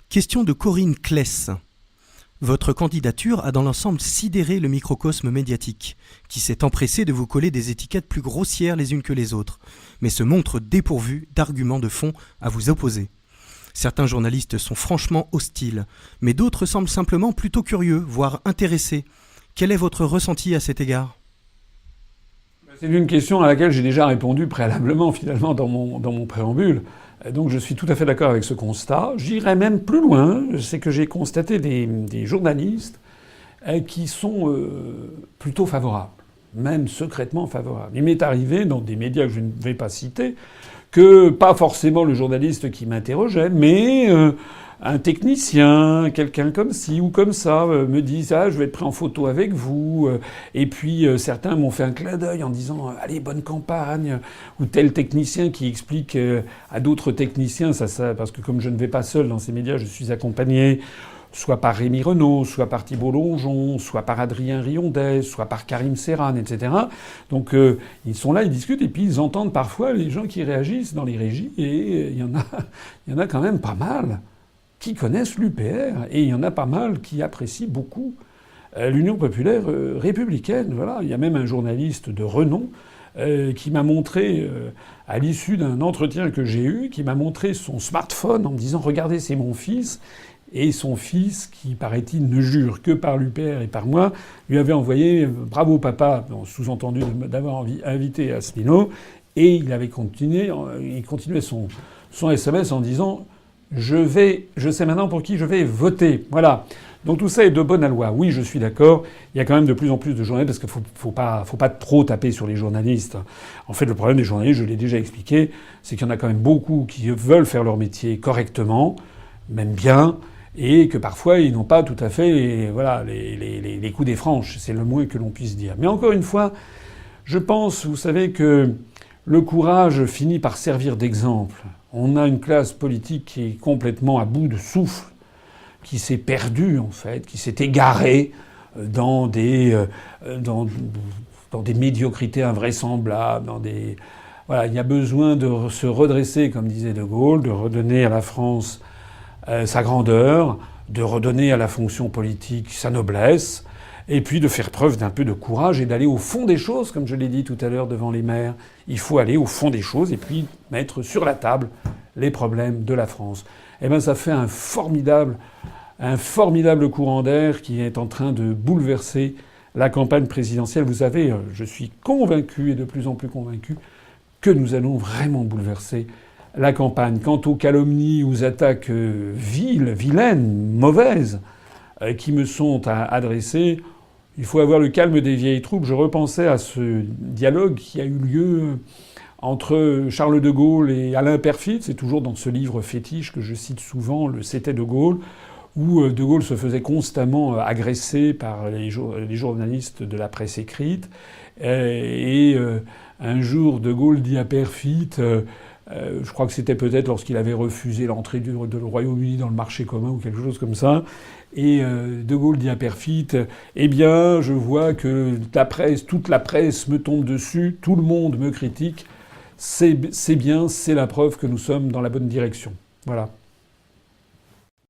Question de Corinne Kless. Votre candidature a dans l'ensemble sidéré le microcosme médiatique, qui s'est empressé de vous coller des étiquettes plus grossières les unes que les autres, mais se montre dépourvu d'arguments de fond à vous opposer. Certains journalistes sont franchement hostiles, mais d'autres semblent simplement plutôt curieux, voire intéressés. Quel est votre ressenti à cet égard ? C'est une question à laquelle j'ai déjà répondu préalablement, finalement, dans mon préambule. Donc je suis tout à fait d'accord avec ce constat. J'irai même plus loin, c'est que j'ai constaté des journalistes qui sont plutôt favorables, même secrètement favorables. Il m'est arrivé, dans des médias que je ne vais pas citer, que pas forcément le journaliste qui m'interrogeait, mais un technicien, quelqu'un comme ci ou comme ça, me disent « Ah, je vais être pris en photo avec vous ». Et puis certains m'ont fait un clin d'œil en disant « Allez, bonne campagne ». Ou tel technicien qui explique à d'autres techniciens, parce que comme je ne vais pas seul dans ces médias, je suis accompagné soit par Rémi Renaud, soit par Thibault Longeon, soit par Adrien Riondet, soit par Karim Serran, etc. Donc ils sont là, ils discutent, et puis ils entendent parfois les gens qui réagissent dans les régies, et il y en a quand même pas mal qui connaissent l'UPR, et il y en a pas mal qui apprécient beaucoup l'Union populaire républicaine. Voilà, il y a même un journaliste de renom qui m'a montré, à l'issue d'un entretien que j'ai eu, qui m'a montré son smartphone en me disant « Regardez, c'est mon fils ». Et son fils, qui, paraît-il, ne jure que par l'UPR et par moi, lui avait envoyé « Bravo papa », sous-entendu d'avoir invité Asselineau, et il continuait son SMS en disant « Je sais maintenant pour qui je vais voter ». Voilà. Donc tout ça est de bonne aloi. Oui, je suis d'accord. Il y a quand même de plus en plus de journalistes, parce qu'il faut pas trop taper sur les journalistes. En fait, le problème des journalistes, je l'ai déjà expliqué, c'est qu'il y en a quand même beaucoup qui veulent faire leur métier correctement, même bien, et que parfois ils n'ont pas tout à fait les coups des franches. C'est le moins que l'on puisse dire. Mais encore une fois, je pense, vous savez, que le courage finit par servir d'exemple. On a une classe politique qui est complètement à bout de souffle, qui s'est perdue en fait, qui s'est égarée dans des médiocrités invraisemblables, Voilà, il y a besoin de se redresser, comme disait De Gaulle, de redonner à la France sa grandeur, de redonner à la fonction politique sa noblesse, et puis de faire preuve d'un peu de courage et d'aller au fond des choses, comme je l'ai dit tout à l'heure devant les maires. Il faut aller au fond des choses et puis mettre sur la table les problèmes de la France. Eh ben, ça fait un formidable courant d'air qui est en train de bouleverser la campagne présidentielle. Vous savez, je suis convaincu, et de plus en plus convaincu, que nous allons vraiment bouleverser la campagne. Quant aux calomnies, aux attaques vilaines, mauvaises, qui me sont adressées, il faut avoir le calme des vieilles troupes. Je repensais à ce dialogue qui a eu lieu entre Charles de Gaulle et Alain Peyrefitte. C'est toujours dans ce livre fétiche que je cite souvent, le C'était de Gaulle, où De Gaulle se faisait constamment agresser par les journalistes de la presse écrite. Et un jour, De Gaulle dit à Peyrefitte... je crois que c'était peut-être lorsqu'il avait refusé l'entrée du Royaume-Uni dans le marché commun ou quelque chose comme ça. Et De Gaulle dit à Peyrefitte « Eh bien, je vois que toute la presse me tombe dessus, tout le monde me critique. C'est bien, c'est la preuve que nous sommes dans la bonne direction. » Voilà.